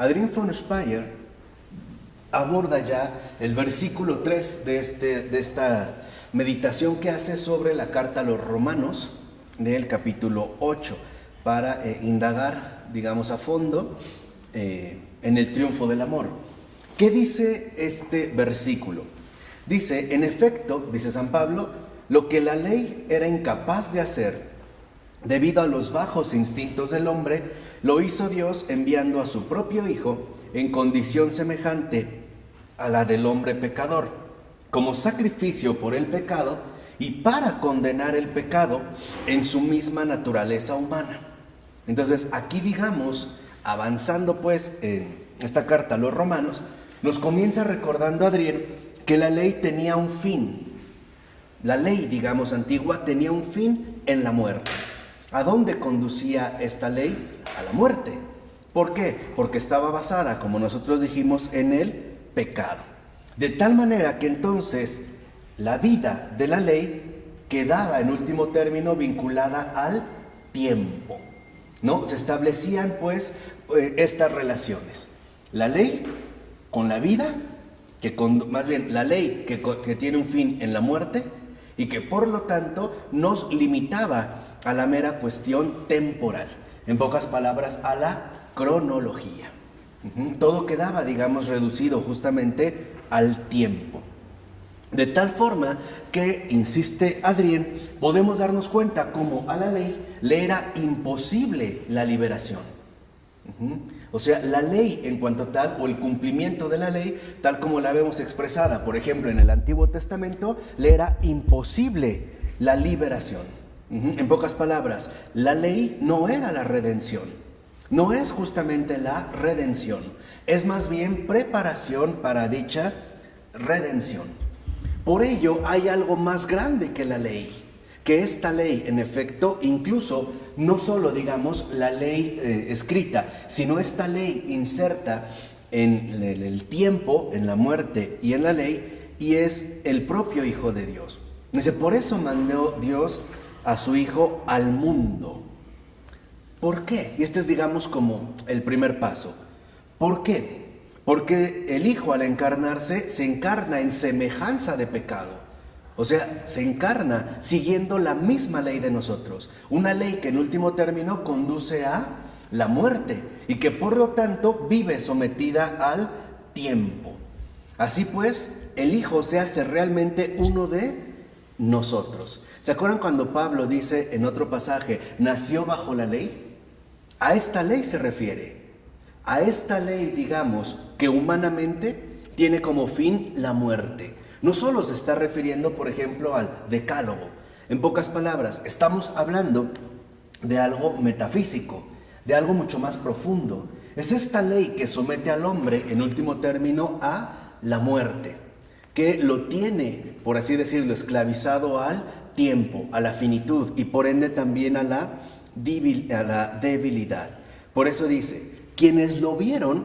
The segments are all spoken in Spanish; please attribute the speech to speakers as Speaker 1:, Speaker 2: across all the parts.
Speaker 1: Adrián von Speyer aborda ya el versículo 3 de esta meditación que hace sobre la carta a los Romanos del capítulo 8 para indagar, digamos, a fondo en el triunfo del amor. ¿Qué dice este versículo? Dice, en efecto, dice San Pablo, lo que la ley era incapaz de hacer debido a los bajos instintos del hombre, lo hizo Dios enviando a su propio Hijo en condición semejante a la del hombre pecador, como sacrificio por el pecado y para condenar el pecado en su misma naturaleza humana. Entonces, aquí digamos, avanzando pues en esta carta a los Romanos, nos comienza recordando Adrián que la ley tenía un fin. La ley, digamos, antigua tenía un fin en la muerte. ¿A dónde conducía esta ley? A la muerte. ¿Por qué? Porque estaba basada, como nosotros dijimos, en el pecado. De tal manera que entonces la vida de la ley quedaba en último término vinculada al tiempo, ¿no? Se establecían pues estas relaciones. La ley con la vida, más bien la ley que tiene un fin en la muerte y que por lo tanto nos limitaba a la mera cuestión temporal. En pocas palabras, a la cronología. Todo quedaba, digamos, reducido justamente al tiempo. De tal forma que, insiste Adrián, podemos darnos cuenta cómo a la ley le era imposible la liberación. O sea, la ley en cuanto tal, o el cumplimiento de la ley, tal como la vemos expresada, por ejemplo, en el Antiguo Testamento, le era imposible la liberación. En pocas palabras, la ley no era la redención, no es justamente la redención, es más bien preparación para dicha redención. Por ello hay algo más grande que la ley, que esta ley, en efecto, incluso no solo, digamos, la ley escrita, sino esta ley inserta en el tiempo, en la muerte y en la ley, y es el propio Hijo de Dios. Dice, por eso mandó Dios a su Hijo al mundo. ¿Por qué? Y este es, digamos, como el primer paso. ¿Por qué? Porque el Hijo, al encarnarse, se encarna en semejanza de pecado. O sea, se encarna siguiendo la misma ley de nosotros. Una ley que en último término conduce a la muerte y que por lo tanto vive sometida al tiempo. Así pues, el Hijo se hace realmente uno de nosotros. ¿Se acuerdan cuando Pablo dice en otro pasaje, nació bajo la ley? A esta ley se refiere. A esta ley, digamos, que humanamente tiene como fin la muerte. No solo se está refiriendo, por ejemplo, al decálogo. En pocas palabras, estamos hablando de algo metafísico, de algo mucho más profundo. Es esta ley que somete al hombre, en último término, a la muerte, que lo tiene, por así decirlo, esclavizado al tiempo, a la finitud y por ende también a la debilidad. Por eso dice, quienes lo vieron,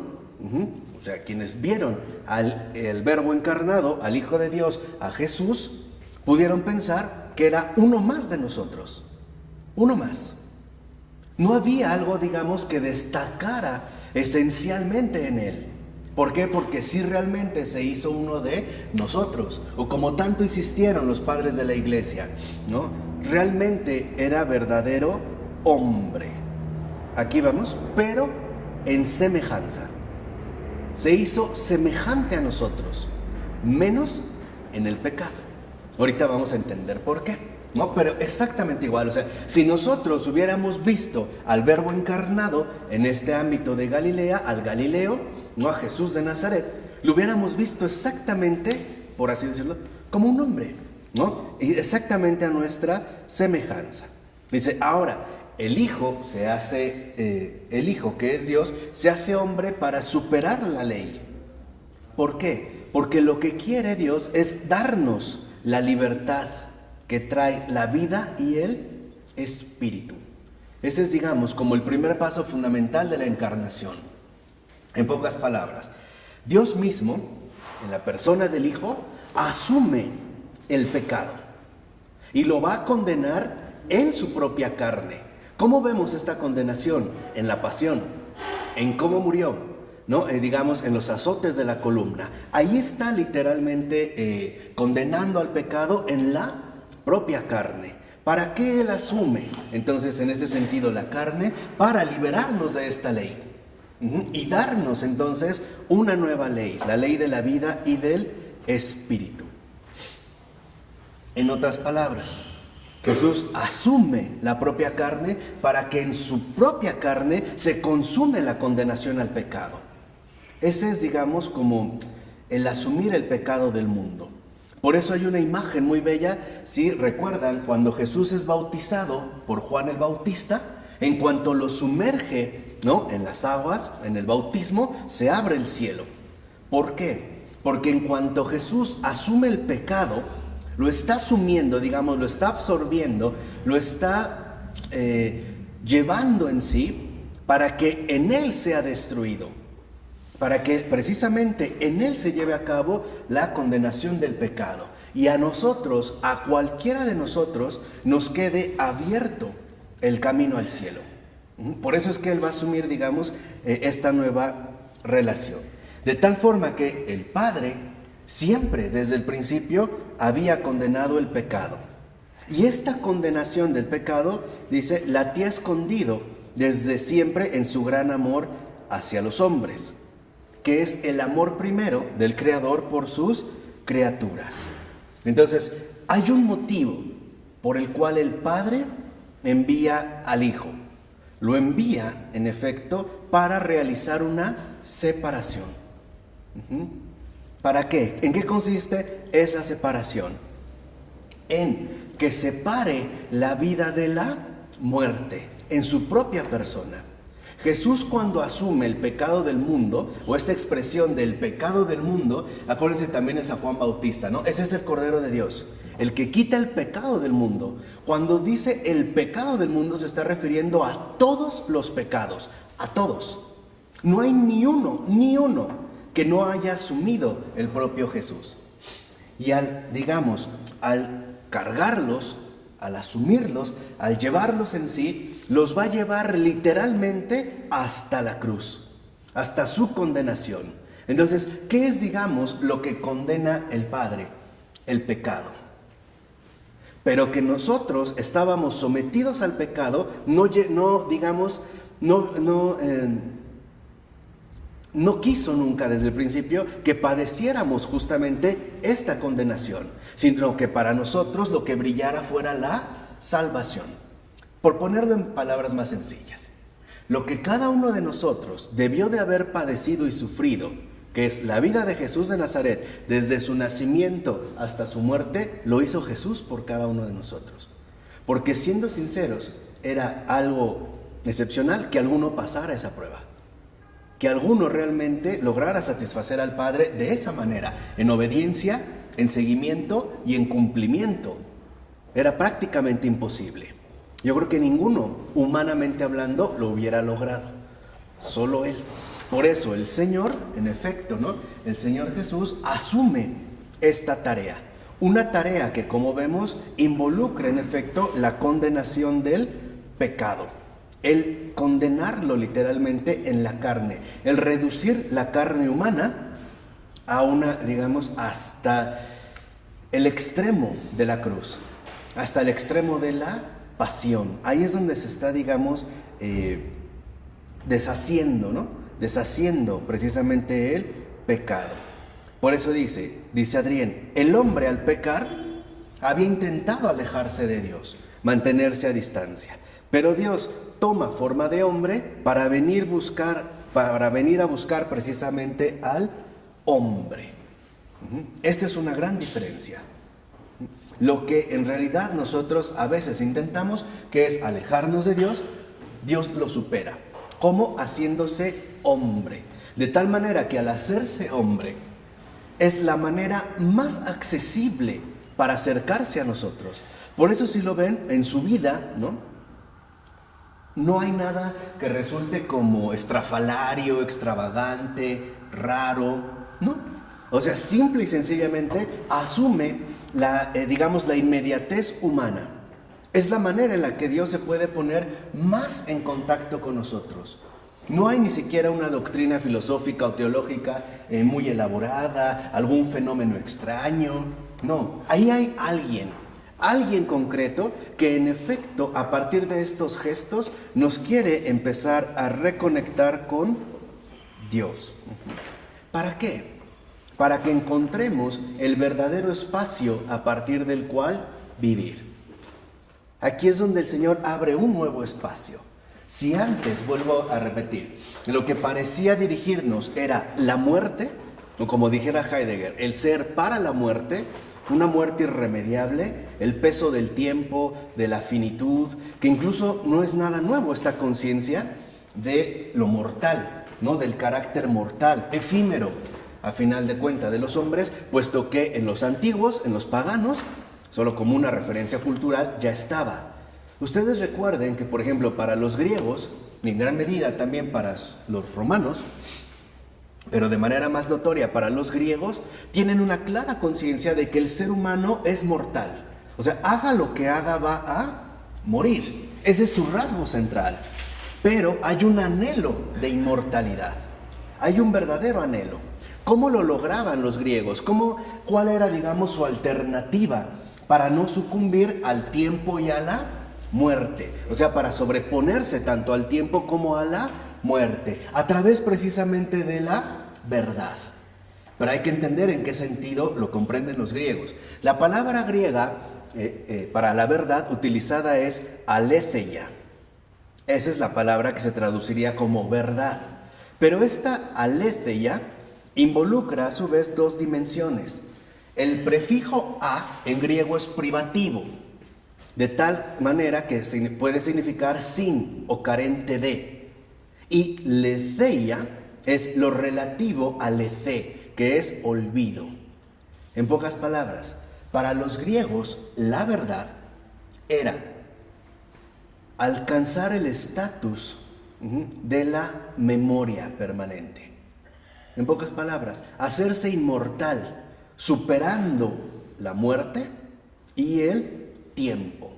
Speaker 1: o sea, quienes vieron el Verbo encarnado, al Hijo de Dios, a Jesús, pudieron pensar que era uno más de nosotros, uno más. No había algo, digamos, que destacara esencialmente en él. ¿Por qué? Porque sí realmente se hizo uno de nosotros, o como tanto insistieron los padres de la iglesia, ¿no? Realmente era verdadero hombre. Aquí vamos, pero en semejanza. Se hizo semejante a nosotros, menos en el pecado. Ahorita vamos a entender por qué, ¿no? Pero exactamente igual, o sea, si nosotros hubiéramos visto al Verbo encarnado en este ámbito de Galilea, al Galileo, no a Jesús de Nazaret, lo hubiéramos visto exactamente, por así decirlo, como un hombre, ¿no? Y exactamente a nuestra semejanza. Dice, ahora, el Hijo se hace, el Hijo que es Dios, se hace hombre para superar la ley. ¿Por qué? Porque lo que quiere Dios es darnos la libertad que trae la vida y el espíritu. Ese es, digamos, como el primer paso fundamental de la encarnación. En pocas palabras, Dios mismo, en la persona del Hijo, asume el pecado y lo va a condenar en su propia carne. ¿Cómo vemos esta condenación? En la pasión. ¿En cómo murió? ¿no? Digamos, en los azotes de la columna. Ahí está literalmente condenando al pecado en la propia carne. ¿Para qué Él asume? Entonces, en este sentido, la carne, para liberarnos de esta ley. Y darnos entonces una nueva ley, la ley de la vida y del Espíritu. En otras palabras, Jesús asume la propia carne para que en su propia carne se consume la condenación al pecado. Ese es, digamos, como el asumir el pecado del mundo. Por eso hay una imagen muy bella, si recuerdan, cuando Jesús es bautizado por Juan el Bautista, en cuanto lo sumerge, ¿no?, en las aguas, en el bautismo, se abre el cielo. ¿Por qué? Porque en cuanto Jesús asume el pecado, lo está asumiendo, digamos, lo está absorbiendo, lo está llevando en sí para que en Él sea destruido, para que precisamente en Él se lleve a cabo la condenación del pecado. Y a nosotros, a cualquiera de nosotros, nos quede abierto el camino al cielo. Por eso es que Él va a asumir, digamos, esta nueva relación. De tal forma que el Padre siempre, desde el principio, había condenado el pecado. Y esta condenación del pecado, dice, la ha escondido desde siempre en su gran amor hacia los hombres, que es el amor primero del Creador por sus criaturas. Entonces, hay un motivo por el cual el Padre envía al Hijo. Lo envía, en efecto, para realizar una separación. ¿Para qué? ¿En qué consiste esa separación? En que separe la vida de la muerte en su propia persona. Jesús, cuando asume el pecado del mundo, o esta expresión del pecado del mundo, acuérdense también es a Juan Bautista, ¿no? Ese es el Cordero de Dios, el que quita el pecado del mundo. Cuando dice el pecado del mundo, se está refiriendo a todos los pecados, a todos. No hay ni uno que no haya asumido el propio Jesús. Y al cargarlos, al asumirlos, al llevarlos en sí, los va a llevar literalmente hasta la cruz, hasta su condenación. Entonces, ¿qué es, digamos, lo que condena el Padre? El pecado. Pero que nosotros estábamos sometidos al pecado, no quiso nunca desde el principio que padeciéramos justamente esta condenación, sino que para nosotros lo que brillara fuera la salvación. Por ponerlo en palabras más sencillas, lo que cada uno de nosotros debió de haber padecido y sufrido, que es la vida de Jesús de Nazaret, desde su nacimiento hasta su muerte, lo hizo Jesús por cada uno de nosotros. Porque siendo sinceros, era algo excepcional que alguno pasara esa prueba, que alguno realmente lograra satisfacer al Padre de esa manera, en obediencia, en seguimiento y en cumplimiento. Era prácticamente imposible. Yo creo que ninguno, humanamente hablando, lo hubiera logrado. Solo Él. Por eso el Señor, en efecto, ¿no?, el Señor Jesús asume esta tarea. Una tarea que, como vemos, involucra, en efecto, la condenación del pecado. El condenarlo literalmente en la carne. El reducir la carne humana a hasta el extremo de la cruz. Hasta el extremo de la pasión. Ahí es donde se está, deshaciendo, ¿no? Deshaciendo precisamente el pecado. Por eso dice Adrián, el hombre al pecar había intentado alejarse de Dios, mantenerse a distancia. Pero Dios toma forma de hombre para venir a buscar precisamente al hombre. Esta es una gran diferencia. Lo que en realidad nosotros a veces intentamos, que es alejarnos de Dios, Dios lo supera. ¿Cómo? Haciéndose hombre. De tal manera que al hacerse hombre, es la manera más accesible para acercarse a nosotros. Por eso, si lo ven en su vida, no hay nada que resulte como estrafalario, extravagante, raro, ¿no? O sea, simple y sencillamente asume la inmediatez humana. Es la manera en la que Dios se puede poner más en contacto con nosotros. No hay ni siquiera una doctrina filosófica o teológica muy elaborada, algún fenómeno extraño. No, ahí hay alguien concreto que en efecto a partir de estos gestos nos quiere empezar a reconectar con Dios. ¿Para qué? Para que encontremos el verdadero espacio a partir del cual vivir. Aquí es donde el Señor abre un nuevo espacio. Si antes, vuelvo a repetir, lo que parecía dirigirnos era la muerte, o como dijera Heidegger, el ser para la muerte, una muerte irremediable, el peso del tiempo, de la finitud, que incluso no es nada nuevo esta conciencia de lo mortal, ¿no? Del carácter mortal, efímero, a final de cuentas, de los hombres, puesto que en los antiguos, en los paganos, solo como una referencia cultural, ya estaba. Ustedes recuerden que, por ejemplo, para los griegos, y en gran medida también para los romanos, pero de manera más notoria para los griegos, tienen una clara conciencia de que el ser humano es mortal. O sea, haga lo que haga, va a morir. Ese es su rasgo central. Pero hay un anhelo de inmortalidad. Hay un verdadero anhelo. ¿Cómo lo lograban los griegos? ¿Cuál era, digamos, su alternativa para no sucumbir al tiempo y a la muerte? O sea, para sobreponerse tanto al tiempo como a la muerte, a través precisamente de la verdad. Pero hay que entender en qué sentido lo comprenden los griegos. La palabra griega para la verdad utilizada es aletheia. Esa es la palabra que se traduciría como verdad. Pero esta aletheia involucra a su vez dos dimensiones. El prefijo a en griego es privativo, de tal manera que puede significar sin o carente de. Y letheia es lo relativo a lethe, que es olvido. En pocas palabras, para los griegos la verdad era alcanzar el estatus de la memoria permanente. En pocas palabras, hacerse inmortal, superando la muerte y el tiempo,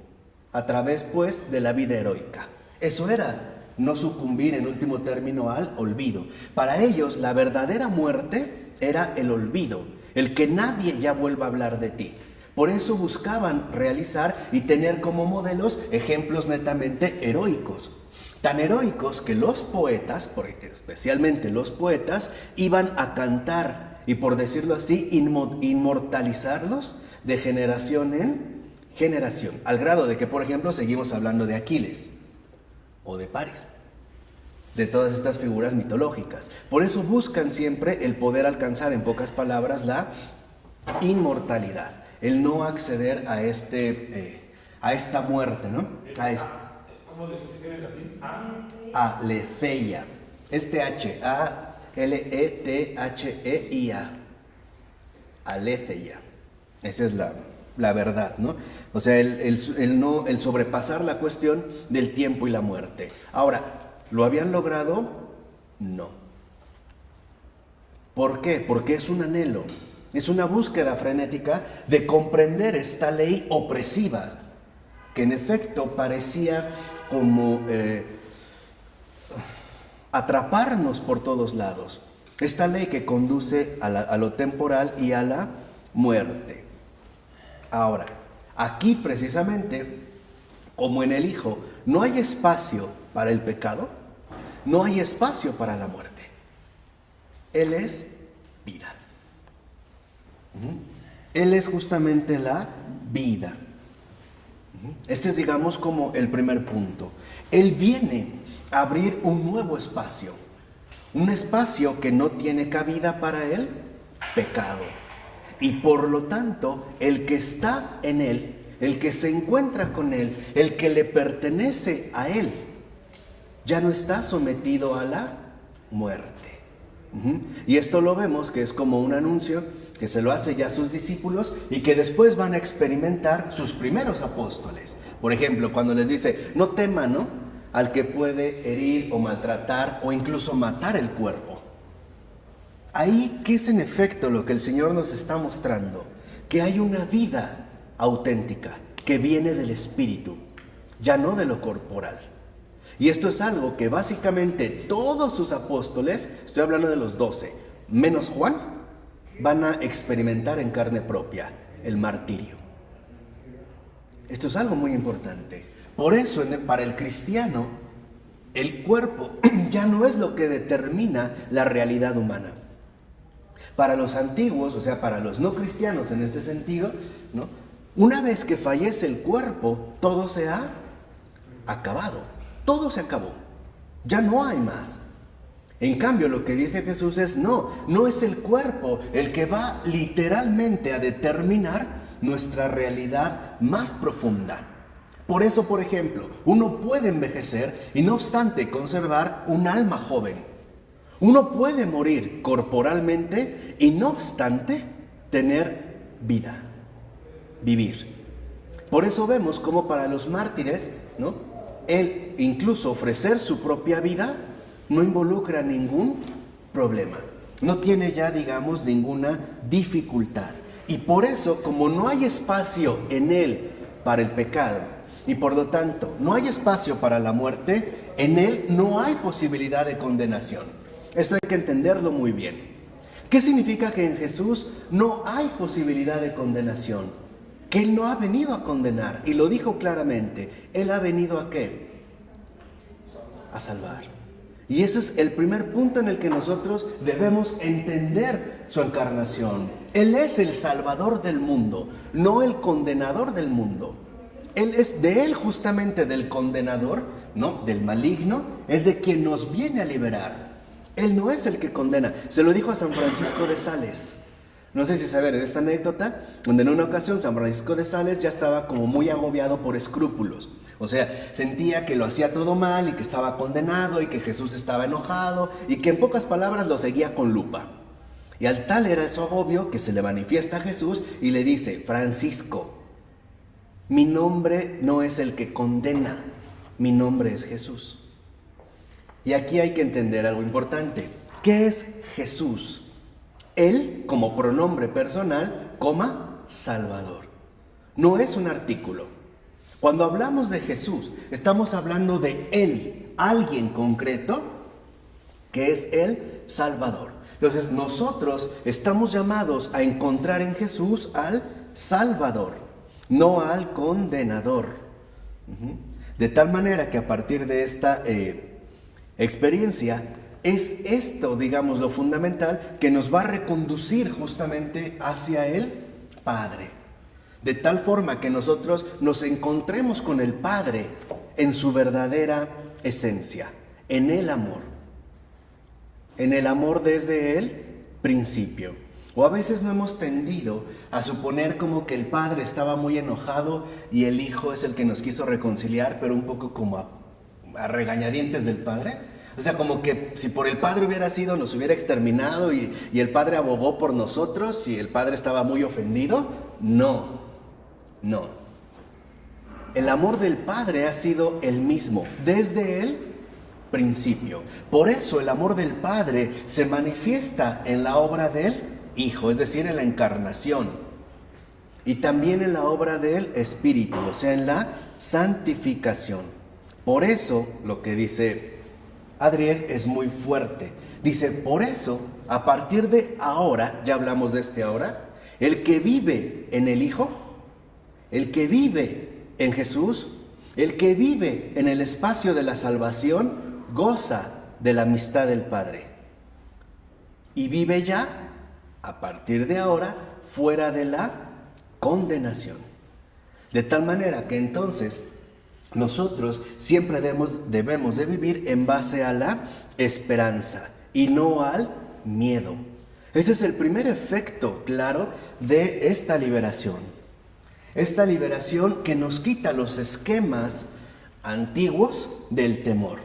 Speaker 1: a través pues de la vida heroica. Eso era no sucumbir en último término al olvido. Para ellos la verdadera muerte era el olvido, el que nadie ya vuelva a hablar de ti. Por eso buscaban realizar y tener como modelos ejemplos netamente heroicos. Tan heroicos que los poetas, especialmente los poetas, iban a cantar y, por decirlo así, inmortalizarlos de generación en generación. Al grado de que, por ejemplo, seguimos hablando de Aquiles o de Paris, de todas estas figuras mitológicas. Por eso buscan siempre el poder alcanzar, en pocas palabras, la inmortalidad, el no acceder a esta muerte, ¿no?
Speaker 2: ¿Cómo dijiste que en latín?
Speaker 1: Aletheia. Aletheia. Aletheia. Esa es la verdad, ¿no? O sea, el sobrepasar la cuestión del tiempo y la muerte. Ahora, ¿lo habían logrado? No. ¿Por qué? Porque es un anhelo, es una búsqueda frenética de comprender esta ley opresiva, que en efecto parecía como atraparnos por todos lados. Esta ley que conduce a lo temporal y a la muerte. Ahora, aquí precisamente, como en el Hijo, no hay espacio para el pecado, no hay espacio para la muerte. Él es vida. Él es justamente la vida. Este es, digamos, como el primer punto. Él viene a abrir un nuevo espacio, un espacio que no tiene cabida para el pecado. Y por lo tanto, el que está en él, el que se encuentra con él, el que le pertenece a él, ya no está sometido a la muerte. Y esto lo vemos que es como un anuncio que se lo hace ya a sus discípulos y que después van a experimentar sus primeros apóstoles. Por ejemplo, cuando les dice, no teman, ¿no?, al que puede herir o maltratar o incluso matar el cuerpo. Ahí, ¿qué es en efecto lo que el Señor nos está mostrando? Que hay una vida auténtica que viene del espíritu, ya no de lo corporal. Y esto es algo que básicamente todos sus apóstoles, estoy hablando de los 12, menos Juan, van a experimentar en carne propia, el martirio. Esto es algo muy importante. Por eso, para el cristiano, el cuerpo ya no es lo que determina la realidad humana. Para los antiguos, o sea, para los no cristianos en este sentido, ¿no? Una vez que fallece el cuerpo, todo se ha acabado. Todo se acabó. Ya no hay más. En cambio, lo que dice Jesús es no es el cuerpo el que va literalmente a determinar nuestra realidad más profunda. Por eso, por ejemplo, uno puede envejecer y no obstante conservar un alma joven. Uno puede morir corporalmente y no obstante tener vida, vivir. Por eso vemos como para los mártires, ¿no? El incluso ofrecer su propia vida no involucra ningún problema. No tiene ya, digamos, ninguna dificultad. Y por eso, como no hay espacio en él para el pecado, y por lo tanto no hay espacio para la muerte, en él no hay posibilidad de condenación. Esto hay que entenderlo muy bien. ¿Qué significa que en Jesús no hay posibilidad de condenación? Que Él no ha venido a condenar, y lo dijo claramente. Él ha venido ¿a qué? A salvar. Y ese es el primer punto en el que nosotros debemos entender su encarnación. Él es el salvador del mundo, no el condenador del mundo. Él es de Él justamente del condenador, ¿no? Del maligno, es de quien nos viene a liberar. Él no es el que condena. Se lo dijo a San Francisco de Sales. No sé si saben en esta anécdota, donde en una ocasión San Francisco de Sales ya estaba como muy agobiado por escrúpulos. O sea, sentía que lo hacía todo mal y que estaba condenado y que Jesús estaba enojado y que en pocas palabras lo seguía con lupa. Y al tal era su agobio que se le manifiesta a Jesús y le dice: Francisco, mi nombre no es el que condena, mi nombre es Jesús. Y aquí hay que entender algo importante. ¿Qué es Jesús? Él, como pronombre personal, Salvador. No es un artículo. Cuando hablamos de Jesús, estamos hablando de Él, alguien concreto, que es el Salvador. Entonces, nosotros estamos llamados a encontrar en Jesús al Salvador, no al condenador. De tal manera que a partir de esta experiencia, es esto, digamos, lo fundamental que nos va a reconducir justamente hacia el Padre. De tal forma que nosotros nos encontremos con el Padre en su verdadera esencia, en el amor. En el amor desde el principio. O a veces no hemos tendido a suponer como que el Padre estaba muy enojado y el Hijo es el que nos quiso reconciliar, pero un poco como a regañadientes del Padre. O sea, como que si por el Padre hubiera sido, nos hubiera exterminado y el Padre abogó por nosotros y el Padre estaba muy ofendido. No. El amor del Padre ha sido el mismo desde el principio. Por eso el amor del Padre se manifiesta en la obra del Hijo, es decir, en la encarnación. Y también en la obra del Espíritu, o sea, en la santificación. Por eso, lo que dice Adriel es muy fuerte. Dice, por eso, a partir de ahora, ya hablamos de este ahora, el que vive en el Hijo, el que vive en Jesús, el que vive en el espacio de la salvación, goza de la amistad del Padre. Y vive ya, a partir de ahora, fuera de la condenación. De tal manera que entonces nosotros siempre debemos de vivir en base a la esperanza y no al miedo. Ese es el primer efecto claro de esta liberación. Esta liberación que nos quita los esquemas antiguos del temor.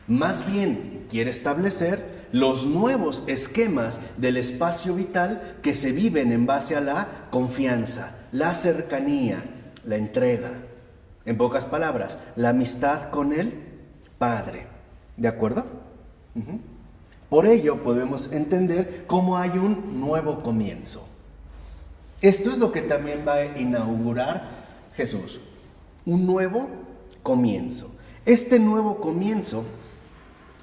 Speaker 1: Más bien quiere establecer los nuevos esquemas del espacio vital que se viven en base a la confianza, la cercanía, la entrega. En pocas palabras, la amistad con el Padre. ¿De acuerdo? Por ello podemos entender cómo hay un nuevo comienzo. Esto es lo que también va a inaugurar Jesús. Un nuevo comienzo. Este nuevo comienzo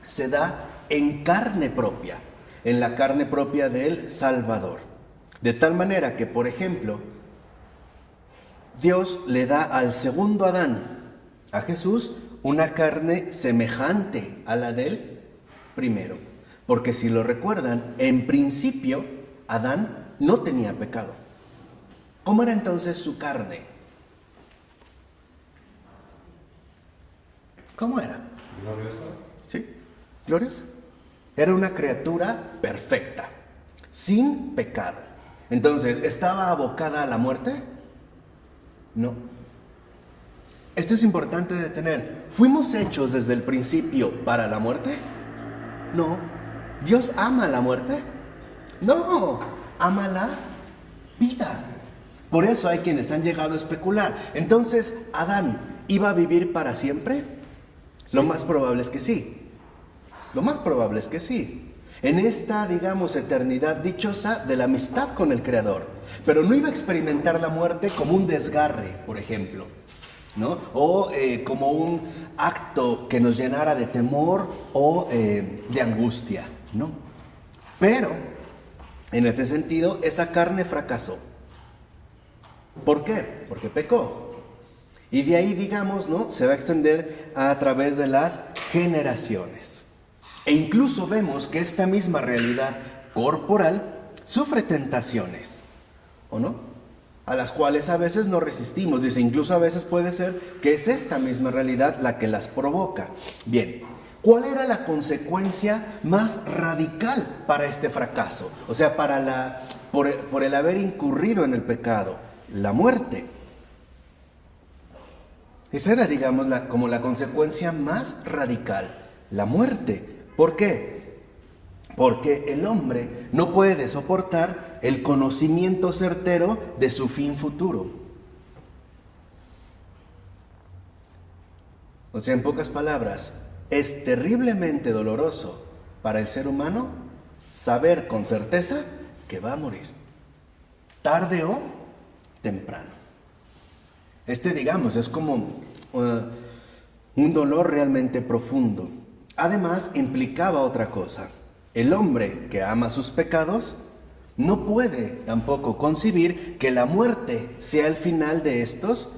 Speaker 1: se da en carne propia, en la carne propia del Salvador. De tal manera que, por ejemplo, Dios le da al segundo Adán, a Jesús, una carne semejante a la del primero. Porque si lo recuerdan, en principio Adán no tenía pecado. ¿Cómo era entonces su carne? ¿Cómo era?
Speaker 2: Gloriosa.
Speaker 1: ¿Sí? Gloriosa. Era una criatura perfecta, sin pecado. Entonces, ¿estaba abocada a la muerte? No. Esto es importante de tener. ¿Fuimos hechos desde el principio para la muerte? No. ¿Dios ama la muerte? No. Ama la vida. Por eso hay quienes han llegado a especular. Entonces, ¿Adán iba a vivir para siempre? Lo más probable es que sí. Lo más probable es que sí. En esta, digamos, eternidad dichosa de la amistad con el Creador. Pero no iba a experimentar la muerte como un desgarre, por ejemplo, ¿no? O como un acto que nos llenara de temor o de angustia, ¿no? Pero, en este sentido, esa carne fracasó. ¿Por qué? Porque pecó. Y de ahí, digamos, ¿no?, se va a extender a través de las generaciones. E incluso vemos que esta misma realidad corporal sufre tentaciones, ¿o no? A las cuales a veces no resistimos. Dice, incluso a veces puede ser que es esta misma realidad la que las provoca. Bien, ¿cuál era la consecuencia más radical para este fracaso? O sea, por el haber incurrido en el pecado, la muerte. Esa era, digamos, como la consecuencia más radical, la muerte. ¿Por qué? Porque el hombre no puede soportar el conocimiento certero de su fin futuro. O sea, en pocas palabras, es terriblemente doloroso para el ser humano saber con certeza que va a morir, tarde o temprano. Digamos, es como un dolor realmente profundo. Además, implicaba otra cosa. El hombre que ama sus pecados no puede tampoco concebir que la muerte sea el final de estos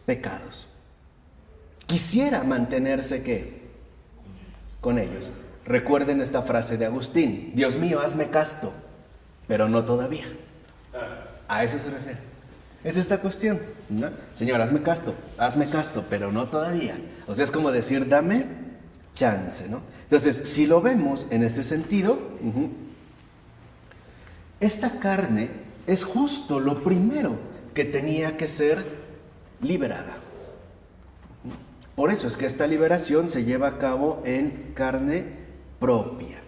Speaker 1: pecados. Quisiera mantenerse, ¿qué?, con ellos. Recuerden esta frase de Agustín: Dios mío, hazme casto, pero no todavía. A eso se refiere. Es esta cuestión, ¿no? Señor, hazme casto, pero no todavía. O sea, es como decir, dame chance, ¿no? Entonces, si lo vemos en este sentido, esta carne es justo lo primero que tenía que ser liberada. Por eso es que esta liberación se lleva a cabo en carne propia.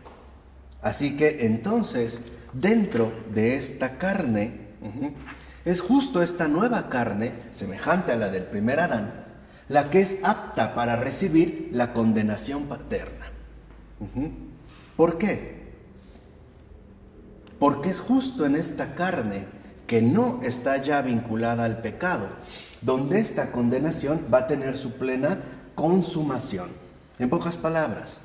Speaker 1: Así que entonces, dentro de esta carne, es justo esta nueva carne, semejante a la del primer Adán, la que es apta para recibir la condenación paterna. ¿Por qué? Porque es justo en esta carne que no está ya vinculada al pecado, donde esta condenación va a tener su plena consumación. En pocas palabras,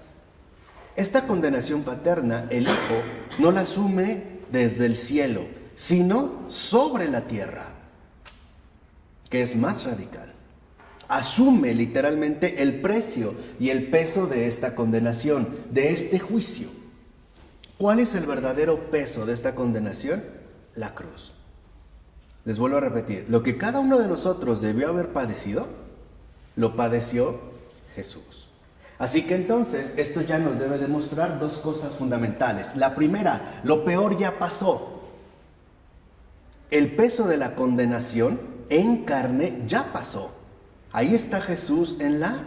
Speaker 1: esta condenación paterna, el Hijo no la asume desde el cielo, sino sobre la tierra, que es más radical. Asume literalmente el precio y el peso de esta condenación, de este juicio. ¿Cuál es el verdadero peso de esta condenación? La cruz. Les vuelvo a repetir, lo que cada uno de nosotros debió haber padecido, lo padeció Jesús. Así que entonces, esto ya nos debe demostrar dos cosas fundamentales. La primera, lo peor ya pasó. El peso de la condenación en carne ya pasó. Ahí está Jesús en la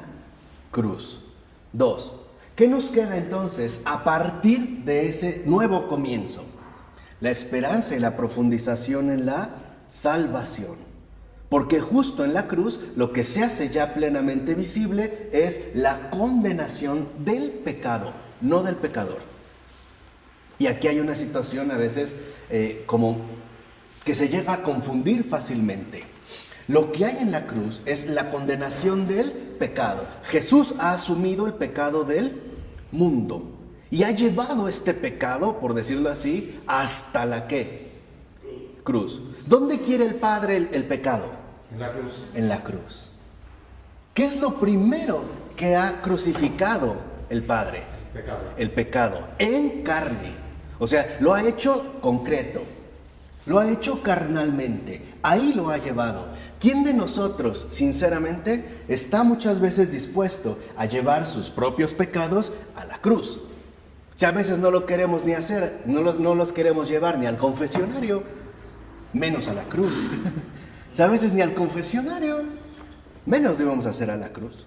Speaker 1: cruz. 2. ¿Qué nos queda entonces a partir de ese nuevo comienzo? La esperanza y la profundización en la salvación. Porque justo en la cruz lo que se hace ya plenamente visible es la condenación del pecado, no del pecador. Y aquí hay una situación a veces como que se llega a confundir fácilmente. Lo que hay en la cruz es la condenación del pecado. Jesús ha asumido el pecado del mundo y ha llevado este pecado, por decirlo así, hasta la ¿qué? Cruz. ¿Dónde quiere el Padre el pecado?
Speaker 2: En la cruz.
Speaker 1: En la cruz. ¿Qué es lo primero que ha crucificado el Padre?
Speaker 2: Pecado.
Speaker 1: El pecado en carne. O sea, lo ha hecho concreto. Lo ha hecho carnalmente. Ahí lo ha llevado. ¿Quién de nosotros, sinceramente, está muchas veces dispuesto a llevar sus propios pecados a la cruz? Si a veces no lo queremos ni hacer, no los queremos llevar ni al confesionario, menos a la cruz. Si a veces ni al confesionario, menos debemos hacer a la cruz.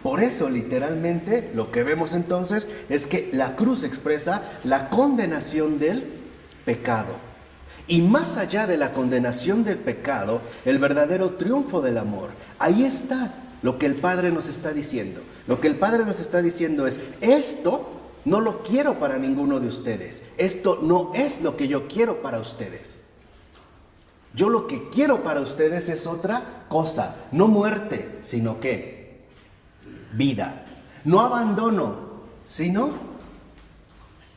Speaker 1: Por eso, literalmente, lo que vemos entonces es que la cruz expresa la condenación del pecado. Y más allá de la condenación del pecado, el verdadero triunfo del amor. Ahí está lo que el Padre nos está diciendo. Lo que el Padre nos está diciendo es, esto no lo quiero para ninguno de ustedes. Esto no es lo que yo quiero para ustedes. Yo lo que quiero para ustedes es otra cosa. No muerte, sino ¿qué? Vida. No abandono, sino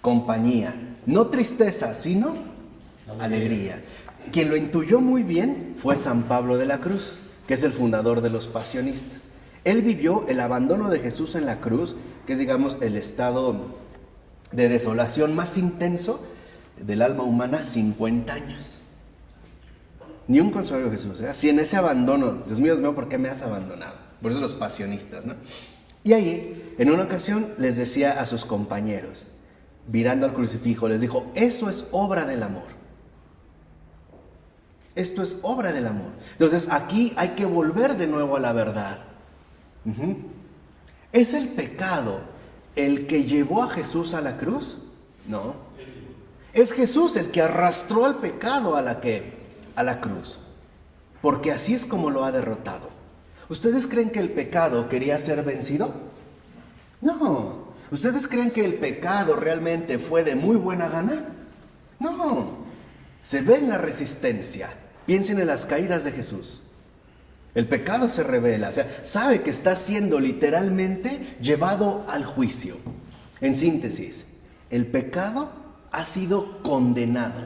Speaker 1: compañía. No tristeza, sino alegría. Quien lo intuyó muy bien fue San Pablo de la Cruz, que es el fundador de los pasionistas. Él vivió el abandono de Jesús en la cruz, que es, digamos, el estado de desolación más intenso del alma humana, 50 años. Ni un consuelo de Jesús, ¿eh? Así en ese abandono, Dios mío, ¿por qué me has abandonado? Por eso los pasionistas, ¿no? Y ahí, en una ocasión, les decía a sus compañeros, mirando al crucifijo, les dijo, eso es obra del amor. Esto es obra del amor. Entonces aquí hay que volver de nuevo a la verdad. ¿Es el pecado el que llevó a Jesús a la cruz? No. Es Jesús el que arrastró al pecado a la cruz. Porque así es como lo ha derrotado. ¿Ustedes creen que el pecado quería ser vencido? No. ¿Ustedes creen que el pecado realmente fue de muy buena gana? No. Se ve en la resistencia. Piensen en las caídas de Jesús. El pecado se revela, o sea, sabe que está siendo literalmente llevado al juicio. En síntesis, el pecado ha sido condenado.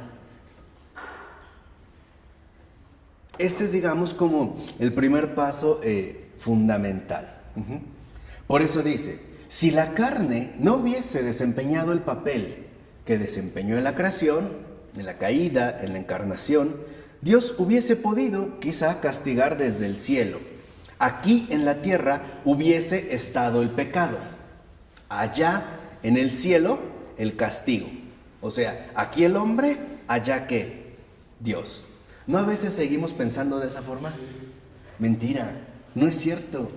Speaker 1: Este es, digamos, como el primer paso fundamental. Por eso dice, si la carne no hubiese desempeñado el papel que desempeñó en la creación, en la caída, en la encarnación, Dios hubiese podido quizá castigar desde el cielo. Aquí en la tierra hubiese estado el pecado. Allá en el cielo el castigo. O sea, aquí el hombre, allá ¿qué? Dios. ¿No a veces seguimos pensando de esa forma? Mentira, no es cierto.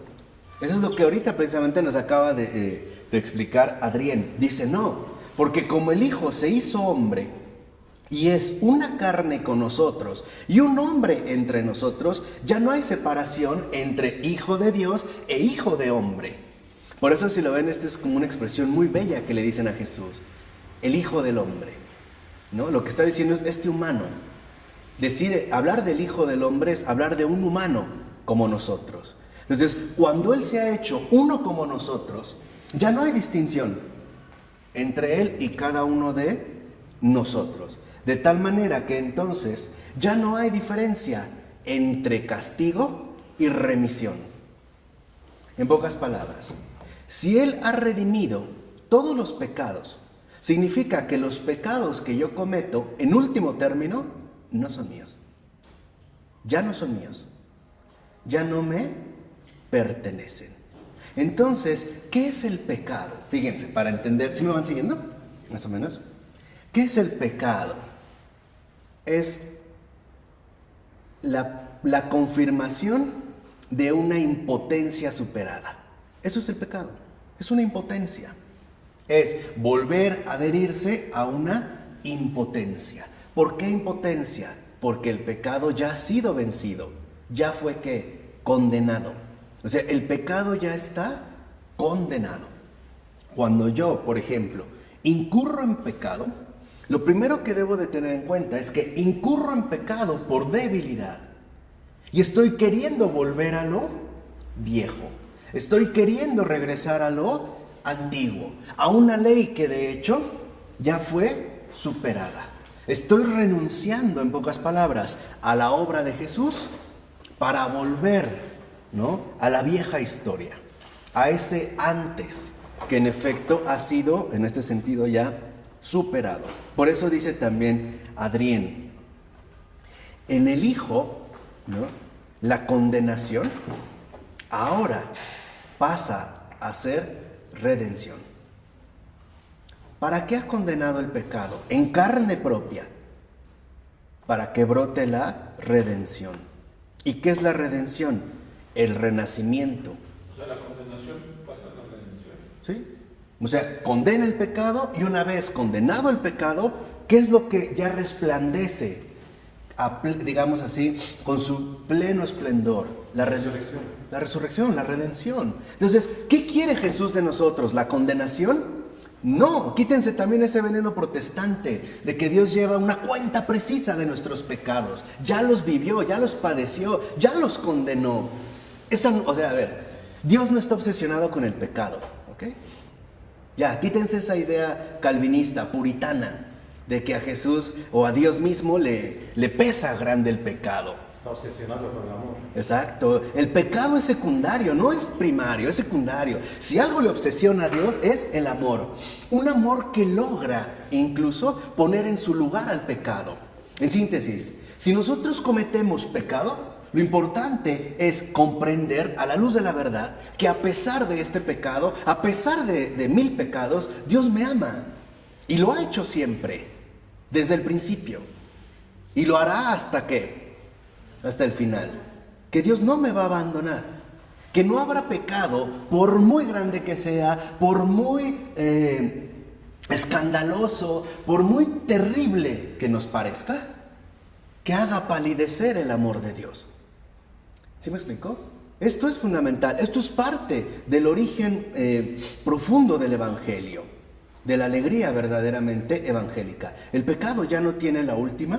Speaker 1: Eso es lo que ahorita precisamente nos acaba de explicar Adrián. Dice no, porque como el Hijo se hizo hombre, y es una carne con nosotros y un hombre entre nosotros, ya no hay separación entre hijo de Dios e hijo de hombre. Por eso, si lo ven, esta es como una expresión muy bella que le dicen a Jesús, el hijo del hombre, ¿no? Lo que está diciendo es este humano. Hablar del hijo del hombre es hablar de un humano como nosotros. Entonces, cuando Él se ha hecho uno como nosotros, ya no hay distinción entre Él y cada uno de nosotros. De tal manera que entonces ya no hay diferencia entre castigo y remisión. En pocas palabras, si Él ha redimido todos los pecados, significa que los pecados que yo cometo, en último término, no son míos. Ya no son míos. Ya no me pertenecen. Entonces, ¿qué es el pecado? Fíjense, para entender, ¿sí me van siguiendo? Más o menos. ¿Qué es el pecado? Es la confirmación de una impotencia superada. Eso es el pecado. Es una impotencia. Es volver a adherirse a una impotencia. ¿Por qué impotencia? Porque el pecado ya ha sido vencido. Ya fue ¿qué? Condenado. O sea, el pecado ya está condenado. Cuando yo, por ejemplo, incurro en pecado, lo primero que debo de tener en cuenta es que incurro en pecado por debilidad. Y estoy queriendo volver a lo viejo. Estoy queriendo regresar a lo antiguo, a una ley que de hecho ya fue superada. Estoy renunciando, en pocas palabras, a la obra de Jesús para volver, ¿no?, a la vieja historia, a ese antes que en efecto ha sido, en este sentido, ya superado. Por eso dice también Adrián, en el Hijo, ¿no?, la condenación ahora pasa a ser redención. ¿Para qué has condenado el pecado? En carne propia, para que brote la redención. ¿Y qué es la redención? El renacimiento.
Speaker 2: O sea, la condenación pasa a la redención.
Speaker 1: ¿Sí? O sea, condena el pecado y una vez condenado el pecado, ¿qué es lo que ya resplandece, digamos así, con su pleno esplendor? La resurrección. La resurrección, la redención. Entonces, ¿qué quiere Jesús de nosotros? ¿La condenación? No, quítense también ese veneno protestante de que Dios lleva una cuenta precisa de nuestros pecados. Ya los vivió, ya los padeció, ya los condenó. O sea, a ver, Dios no está obsesionado con el pecado, ¿ok? Ya, quítense esa idea calvinista, puritana, de que a Jesús o a Dios mismo le pesa grande el pecado.
Speaker 2: Está obsesionado con el amor.
Speaker 1: Exacto, el pecado es secundario, no es primario, es secundario. Si algo le obsesiona a Dios es el amor. Un amor que logra incluso poner en su lugar al pecado. En síntesis, si nosotros cometemos pecado, lo importante es comprender a la luz de la verdad que a pesar de este pecado, a pesar de 1000 pecados, Dios me ama. Y lo ha hecho siempre, desde el principio. Y lo hará hasta el final. Que Dios no me va a abandonar. Que no habrá pecado, por muy grande que sea, por muy escandaloso, por muy terrible que nos parezca, que haga palidecer el amor de Dios. ¿Sí me explicó? Esto es fundamental. Esto es parte del origen profundo del Evangelio, de la alegría verdaderamente evangélica. El pecado ya no tiene la última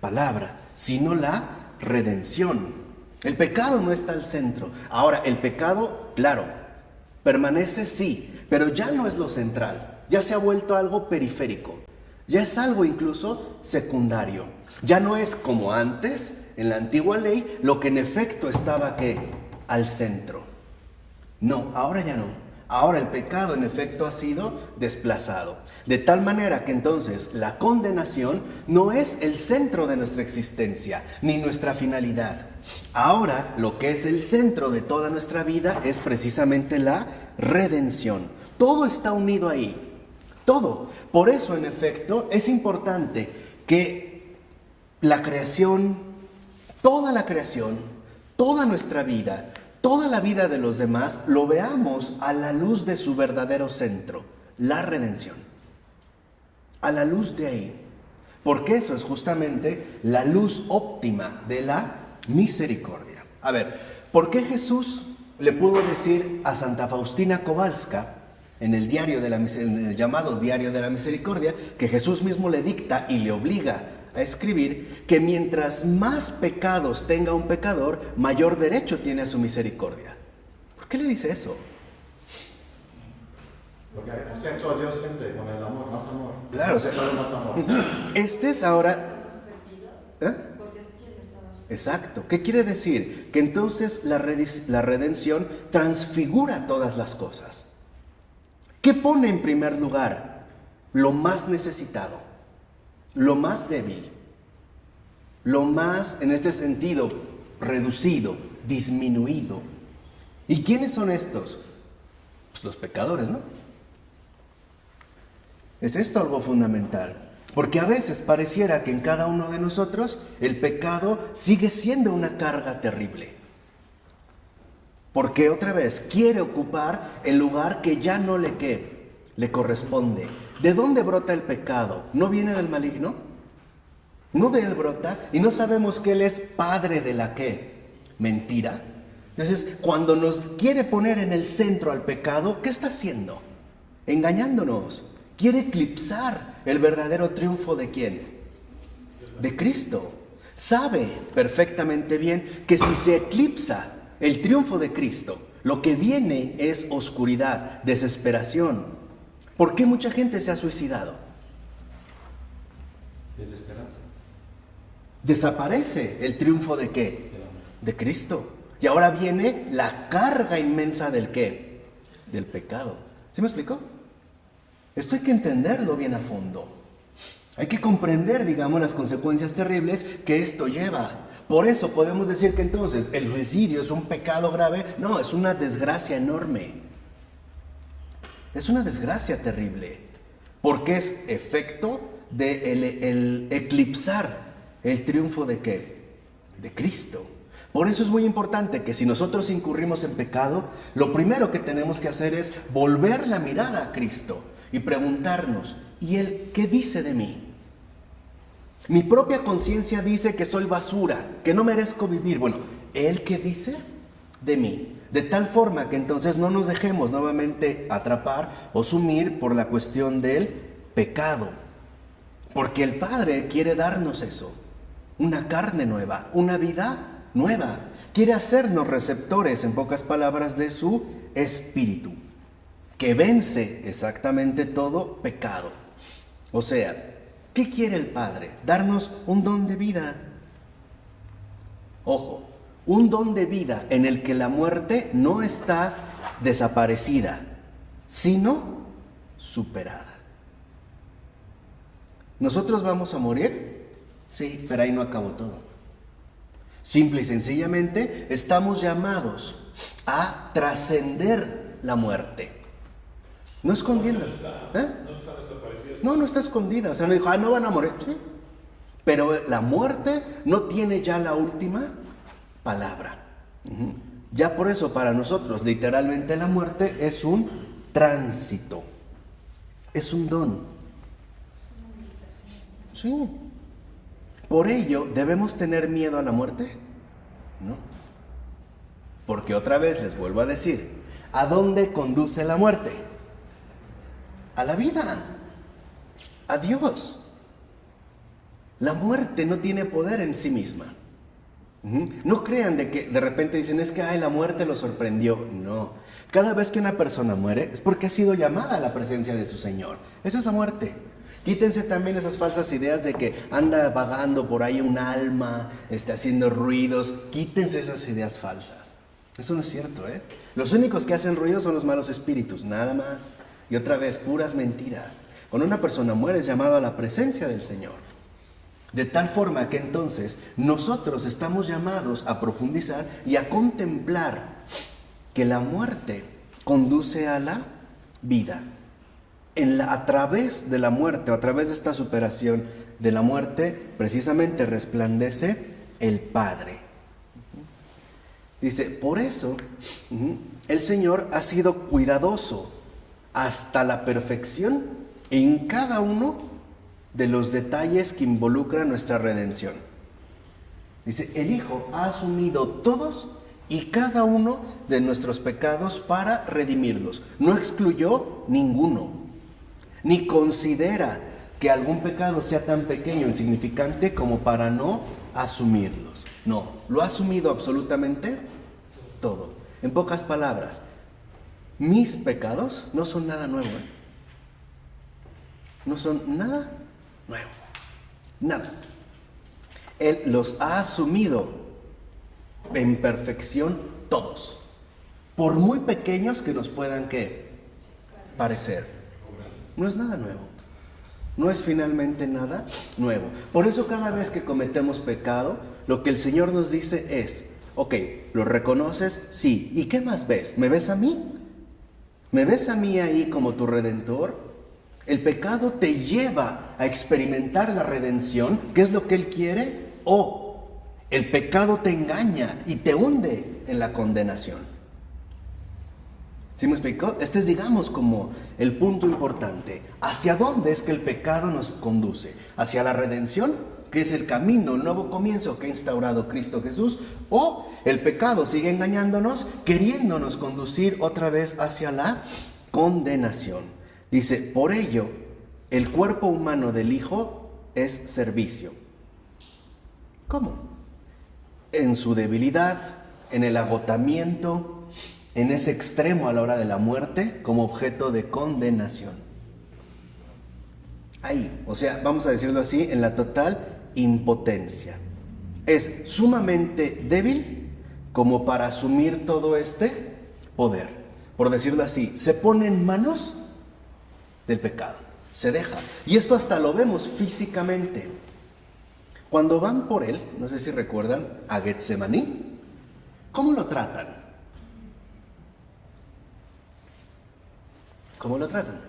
Speaker 1: palabra, sino la redención. El pecado no está al centro. Ahora, el pecado, claro, permanece sí, pero ya no es lo central. Ya se ha vuelto algo periférico. Ya es algo incluso secundario. Ya no es como antes, en la antigua ley, lo que en efecto estaba ¿qué? Al centro. No, ahora ya no. Ahora el pecado en efecto ha sido desplazado. De tal manera que entonces la condenación no es el centro de nuestra existencia, ni nuestra finalidad. Ahora lo que es el centro de toda nuestra vida es precisamente la redención. Todo está unido ahí. Todo. Por eso en efecto es importante que la creación, toda nuestra vida, toda la vida de los demás, lo veamos a la luz de su verdadero centro, la redención. A la luz de ahí. Porque eso es justamente la luz óptima de la misericordia. A ver, ¿por qué Jesús le pudo decir a Santa Faustina Kowalska, en el llamado Diario de la Misericordia, que Jesús mismo le dicta y le obliga a escribir, que mientras más pecados tenga un pecador, mayor derecho tiene a su misericordia? ¿Por qué le dice eso?
Speaker 2: Porque acento a Dios siempre con el amor, más amor.
Speaker 1: Claro, o sea,
Speaker 2: más amor.
Speaker 1: Este es ahora... Exacto. ¿Qué quiere decir? Que entonces la redención transfigura todas las cosas. ¿Qué pone en primer lugar? Lo más necesitado, lo más débil, lo más, en este sentido, reducido, disminuido. ¿Y quiénes son estos? Pues los pecadores, ¿no? ¿Es esto algo fundamental? Porque a veces pareciera que en cada uno de nosotros el pecado sigue siendo una carga terrible. Porque otra vez quiere ocupar el lugar que ya no le corresponde. ¿De dónde brota el pecado? ¿No viene del maligno? ¿No de él brota? Y no sabemos que él es padre de la mentira. Entonces, cuando nos quiere poner en el centro al pecado, ¿qué está haciendo? Engañándonos. Quiere eclipsar el verdadero triunfo ¿de quién? De Cristo. sabe perfectamente bien que si se eclipsa el triunfo de Cristo, lo que viene es oscuridad, desesperación. ¿Por qué mucha gente se ha suicidado?
Speaker 2: Desesperanza.
Speaker 1: Desaparece el triunfo ¿de qué?
Speaker 2: Del amor.
Speaker 1: De Cristo. Y ahora viene la carga inmensa ¿del qué? Del pecado. ¿Sí me explicó? Esto hay que entenderlo bien a fondo. Hay que comprender, digamos, las consecuencias terribles que esto lleva. Por eso podemos decir que entonces el suicidio es un pecado grave. No, es una desgracia enorme. Es una desgracia terrible. Porque es efecto de el eclipsar el triunfo ¿de qué? De Cristo. Por eso es muy importante que si nosotros incurrimos en pecado, lo primero que tenemos que hacer es volver la mirada a Cristo y preguntarnos, ¿y Él qué dice de mí? Mi propia conciencia dice que soy basura, que no merezco vivir. Bueno, ¿Él qué dice de mí? De tal forma que entonces no nos dejemos nuevamente atrapar o sumir por la cuestión del pecado. Porque el Padre quiere darnos eso, una carne nueva, una vida nueva. Quiere hacernos receptores, en pocas palabras, de su espíritu, que vence exactamente todo pecado. O sea, ¿qué quiere el Padre? Darnos un don de vida. Ojo, un don de vida en el que la muerte no está desaparecida, sino superada. ¿Nosotros vamos a morir? Sí, pero ahí no acabó todo. Simple y sencillamente estamos llamados a trascender la muerte. No escondiendo.
Speaker 2: No está desaparecida.
Speaker 1: No está escondida. O sea, no dijo, no van a morir. Sí. Pero la muerte no tiene ya la última palabra. Ya por eso para nosotros literalmente la muerte es un tránsito. Es un don. Sí. Por ello, ¿debemos tener miedo a la muerte? No. Porque otra vez les vuelvo a decir, ¿a dónde conduce la muerte? A la vida, a Dios. La muerte no tiene poder en sí misma. No crean de que de repente dicen, es que la muerte lo sorprendió. No. Cada vez que una persona muere es porque ha sido llamada a la presencia de su Señor. Esa es la muerte. Quítense también esas falsas ideas de que anda vagando por ahí un alma, haciendo ruidos. Quítense esas ideas falsas. Eso no es cierto, ¿eh? Los únicos que hacen ruido son los malos espíritus, nada más. Y otra vez, puras mentiras. Cuando una persona muere es llamado a la presencia del Señor. De tal forma que entonces nosotros estamos llamados a profundizar y a contemplar que la muerte conduce a la vida. A través de la muerte o a través de esta superación de la muerte, precisamente resplandece el Padre. Dice, por eso el Señor ha sido cuidadoso hasta la perfección en cada uno de los detalles que involucran nuestra redención. Dice, el Hijo ha asumido todos y cada uno de nuestros pecados para redimirlos. No excluyó ninguno. Ni considera que algún pecado sea tan pequeño, insignificante, como para no asumirlos. No, lo ha asumido absolutamente todo. En pocas palabras, mis pecados no son nada nuevo. No son nada nuevo. Nada. Él los ha asumido en perfección todos. Por muy pequeños que nos puedan parecer. No es nada nuevo. No es finalmente nada nuevo. Por eso cada vez que cometemos pecado, lo que el Señor nos dice es, ok, ¿lo reconoces? Sí. ¿Y qué más ves? ¿Me ves a mí? ¿Me ves a mí ahí como tu Redentor? El pecado te lleva a experimentar la redención, que es lo que Él quiere, o el pecado te engaña y te hunde en la condenación. ¿Sí me explicó? Este es, digamos, como el punto importante. ¿Hacia dónde es que el pecado nos conduce? ¿Hacia la redención, que es el camino, el nuevo comienzo que ha instaurado Cristo Jesús? ¿O el pecado sigue engañándonos, queriéndonos conducir otra vez hacia la condenación? Dice, por ello, el cuerpo humano del Hijo es servicio. ¿Cómo? En su debilidad, en el agotamiento, en ese extremo a la hora de la muerte, como objeto de condenación. Ahí, o sea, vamos a decirlo así, en la total impotencia. Es sumamente débil como para asumir todo este poder. Por decirlo así, se pone en manos del pecado, se deja. Y esto hasta lo vemos físicamente. Cuando van por él, no sé si recuerdan, a Getsemaní, ¿cómo lo tratan? ¿Cómo lo tratan?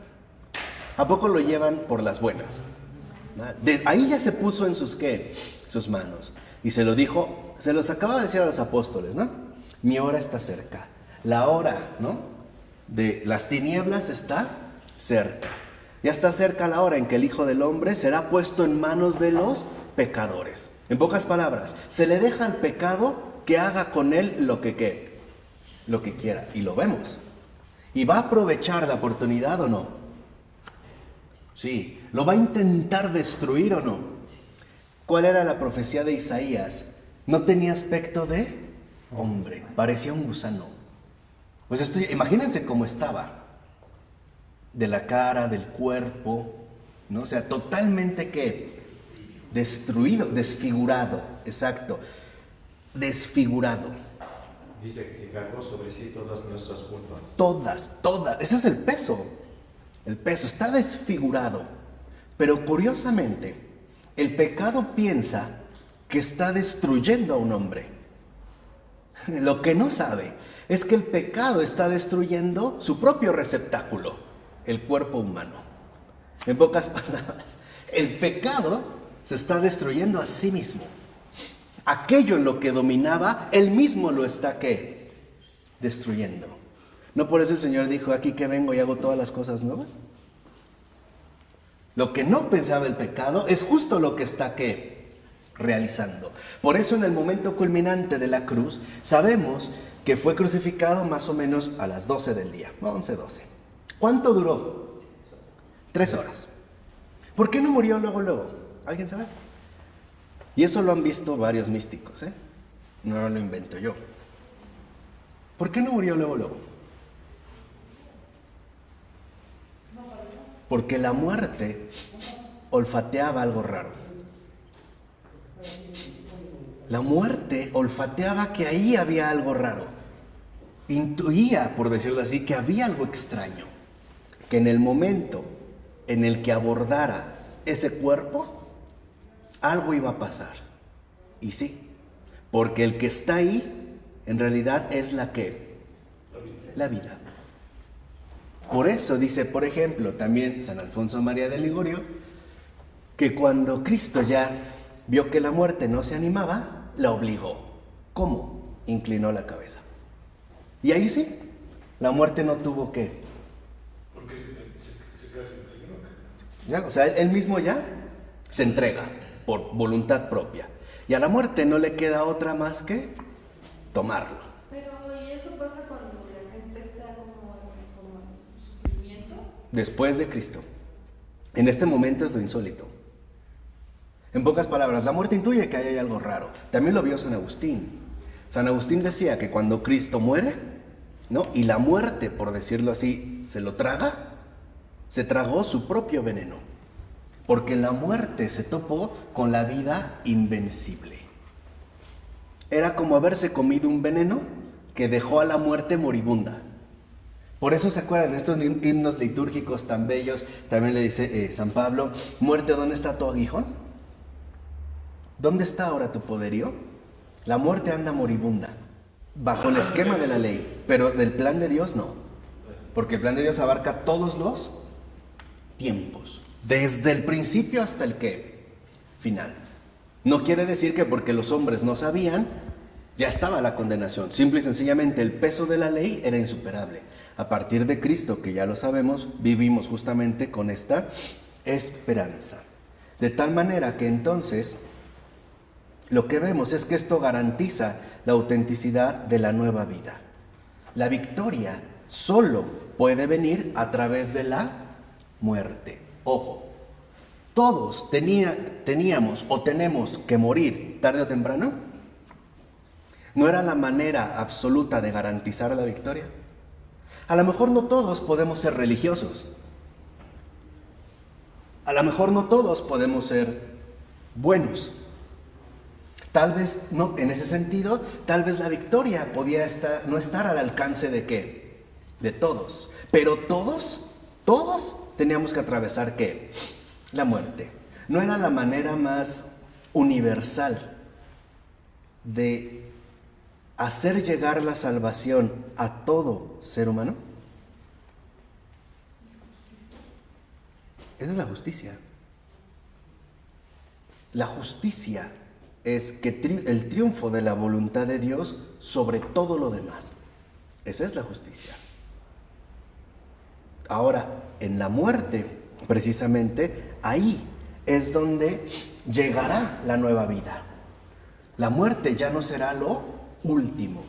Speaker 1: ¿A poco lo llevan por las buenas? Ahí ya se puso en sus ¿qué? Sus manos. Y se lo dijo, se los acaba de decir a los apóstoles, ¿no? Mi hora está cerca. La hora, ¿no? De las tinieblas está cerca. Ya está cerca la hora en que el Hijo del Hombre será puesto en manos de los pecadores. En pocas palabras, se le deja al pecado que haga con él lo que quiera. Y lo vemos. ¿Y va a aprovechar la oportunidad o no? Sí. ¿Lo va a intentar destruir o no? ¿Cuál era la profecía de Isaías? No tenía aspecto de hombre, parecía un gusano. Pues imagínense cómo estaba. De la cara, del cuerpo, ¿no? O sea, totalmente ¿qué? Destruido, desfigurado, exacto. Desfigurado.
Speaker 2: Dice que cargó sobre sí todas nuestras culpas.
Speaker 1: Todas. Ese es el peso. El peso está desfigurado. Pero curiosamente, el pecado piensa que está destruyendo a un hombre. Lo que no sabe es que el pecado está destruyendo su propio receptáculo, el cuerpo humano. En pocas palabras, el pecado se está destruyendo a sí mismo. Aquello en lo que dominaba, él mismo lo está ¿qué? Destruyendo. ¿No por eso el Señor dijo, aquí que vengo y hago todas las cosas nuevas? Lo que no pensaba el pecado es justo lo que está ¿qué? Realizando. Por eso en el momento culminante de la cruz, sabemos que fue crucificado más o menos a las 12 del día, 11, 12. ¿Cuánto duró? 3 horas. ¿Por qué no murió luego? ¿Alguien sabe? Y eso lo han visto varios místicos, ¿eh? No lo invento yo. ¿Por qué no murió luego? Porque la muerte olfateaba algo raro. La muerte olfateaba que ahí había algo raro. Intuía, por decirlo así, que había algo extraño. Que en el momento en el que abordara ese cuerpo, algo iba a pasar. Y sí, porque el que está ahí, en realidad es la vida. Por eso dice, por ejemplo, también San Alfonso María de Ligorio, que cuando Cristo ya vio que la muerte no se animaba, la obligó. ¿Cómo? Inclinó la cabeza. Y ahí sí, la muerte no tuvo que.
Speaker 2: Porque se queda sin peligro.
Speaker 1: Ya, o sea, él mismo ya se entrega por voluntad propia. Y a la muerte no le queda otra más que tomarlo.
Speaker 3: Pero, ¿y eso pasa cuando la gente está como en sufrimiento?
Speaker 1: Después de Cristo. En este momento es lo insólito. En pocas palabras, la muerte intuye que ahí hay algo raro. También lo vio San Agustín. San Agustín decía que cuando Cristo muere, ¿no? Y la muerte, por decirlo así, se lo traga, se tragó su propio veneno. Porque la muerte se topó con la vida invencible. Era como haberse comido un veneno que dejó a la muerte moribunda. Por eso se acuerdan estos himnos litúrgicos tan bellos, también le dice San Pablo, muerte, ¿dónde está tu aguijón? ¿Dónde está ahora tu poderío? La muerte anda moribunda, bajo el esquema de la ley, pero del plan de Dios no, porque el plan de Dios abarca todos los tiempos, desde el principio hasta el ¿qué? Final. No quiere decir que porque los hombres no sabían, ya estaba la condenación. Simple y sencillamente el peso de la ley era insuperable. A partir de Cristo, que ya lo sabemos, vivimos justamente con esta esperanza. De tal manera que entonces lo que vemos es que esto garantiza la autenticidad de la nueva vida. La victoria solo puede venir a través de la muerte. Ojo, todos teníamos o tenemos que morir tarde o temprano, ¿no era la manera absoluta de garantizar la victoria? A lo mejor no todos podemos ser religiosos. A lo mejor no todos podemos ser buenos. Tal vez, no, en ese sentido, tal vez la victoria podía no estar al alcance ¿de qué? De todos. Pero todos teníamos que atravesar ¿qué? La muerte. ¿No era la manera más universal de hacer llegar la salvación a todo ser humano? Esa es la justicia. La justicia es que el triunfo de la voluntad de Dios sobre todo lo demás. Esa es la justicia. Ahora, en la muerte, precisamente, ahí es donde llegará la nueva vida. La muerte ya no será lo último.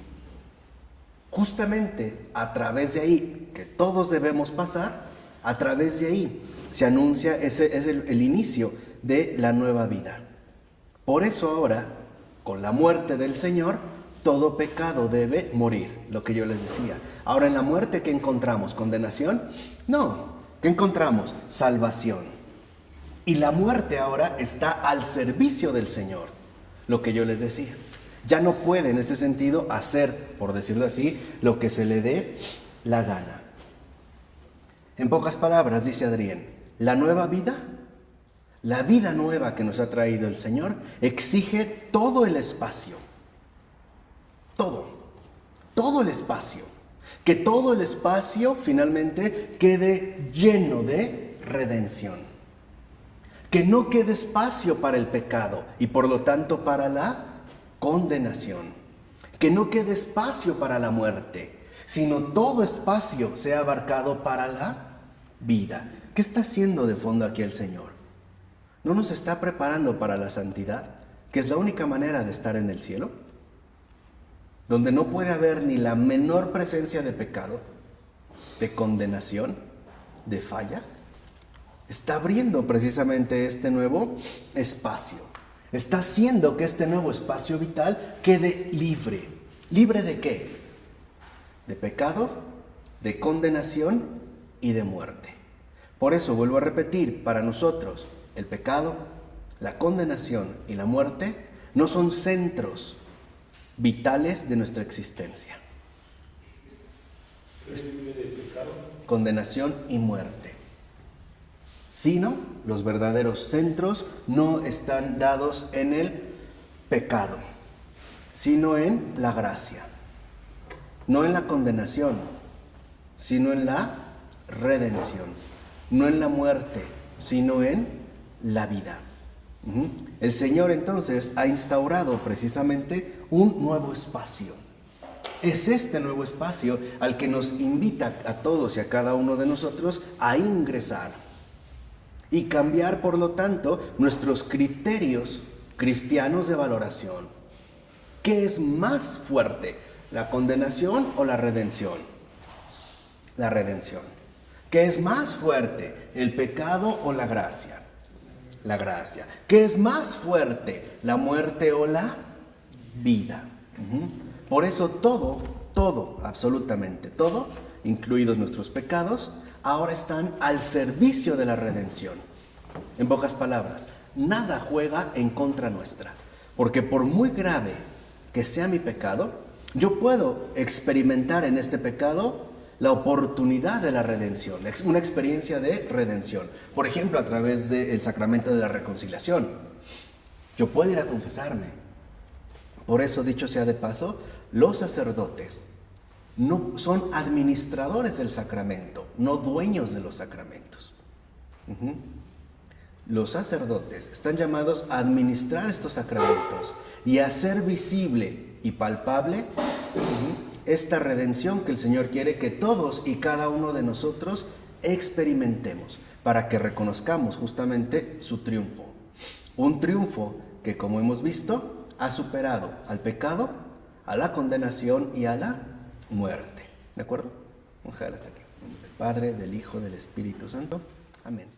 Speaker 1: Justamente a través de ahí, que todos debemos pasar, a través de ahí se anuncia, ese es el inicio de la nueva vida. Por eso ahora, con la muerte del Señor, todo pecado debe morir, lo que yo les decía. Ahora, en la muerte, ¿qué encontramos? ¿Condenación? No. ¿Qué encontramos? Salvación. Y la muerte ahora está al servicio del Señor, lo que yo les decía. Ya no puede, en este sentido, hacer, por decirlo así, lo que se le dé la gana. En pocas palabras, dice Adrián, la nueva vida, la vida nueva que nos ha traído el Señor, exige todo el espacio. Todo el espacio. Que todo el espacio finalmente quede lleno de redención. Que no quede espacio para el pecado y por lo tanto para la condenación. Que no quede espacio para la muerte, sino todo espacio sea abarcado para la vida. ¿Qué está haciendo de fondo aquí el Señor? ¿No nos está preparando para la santidad, que es la única manera de estar en el cielo? Donde no puede haber ni la menor presencia de pecado, de condenación, de falla. Está abriendo precisamente este nuevo espacio. Está haciendo que este nuevo espacio vital quede libre. ¿Libre de qué? De pecado, de condenación y de muerte. Por eso, vuelvo a repetir, para nosotros el pecado, la condenación y la muerte no son centros vitales de nuestra existencia. Condenación y muerte. Sino los verdaderos centros no están dados en el pecado, sino en la gracia. No en la condenación, sino en la redención. No en la muerte, sino en la vida. El Señor entonces ha instaurado precisamente un nuevo espacio. Es este nuevo espacio al que nos invita a todos y a cada uno de nosotros a ingresar y cambiar, por lo tanto, nuestros criterios cristianos de valoración. ¿Qué es más fuerte, la condenación o la redención? La redención. ¿Qué es más fuerte, el pecado o la gracia? La gracia. ¿Qué es más fuerte, la muerte o la vida? Por eso todo, absolutamente todo, incluidos nuestros pecados, ahora están al servicio de la redención. En pocas palabras, nada juega en contra nuestra, porque por muy grave que sea mi pecado, yo puedo experimentar en este pecado la oportunidad de la redención, una experiencia de redención. Por ejemplo, a través del sacramento de la reconciliación. Yo puedo ir a confesarme. Por eso, dicho sea de paso, los sacerdotes no son administradores del sacramento, no dueños de los sacramentos. Los sacerdotes están llamados a administrar estos sacramentos y a hacer visible y palpable esta redención que el Señor quiere que todos y cada uno de nosotros experimentemos para que reconozcamos justamente su triunfo. Un triunfo que, como hemos visto, ha superado al pecado, a la condenación y a la muerte. ¿De acuerdo? Vamos a dejar hasta aquí. En nombre del Padre, del Hijo, del Espíritu Santo. Amén.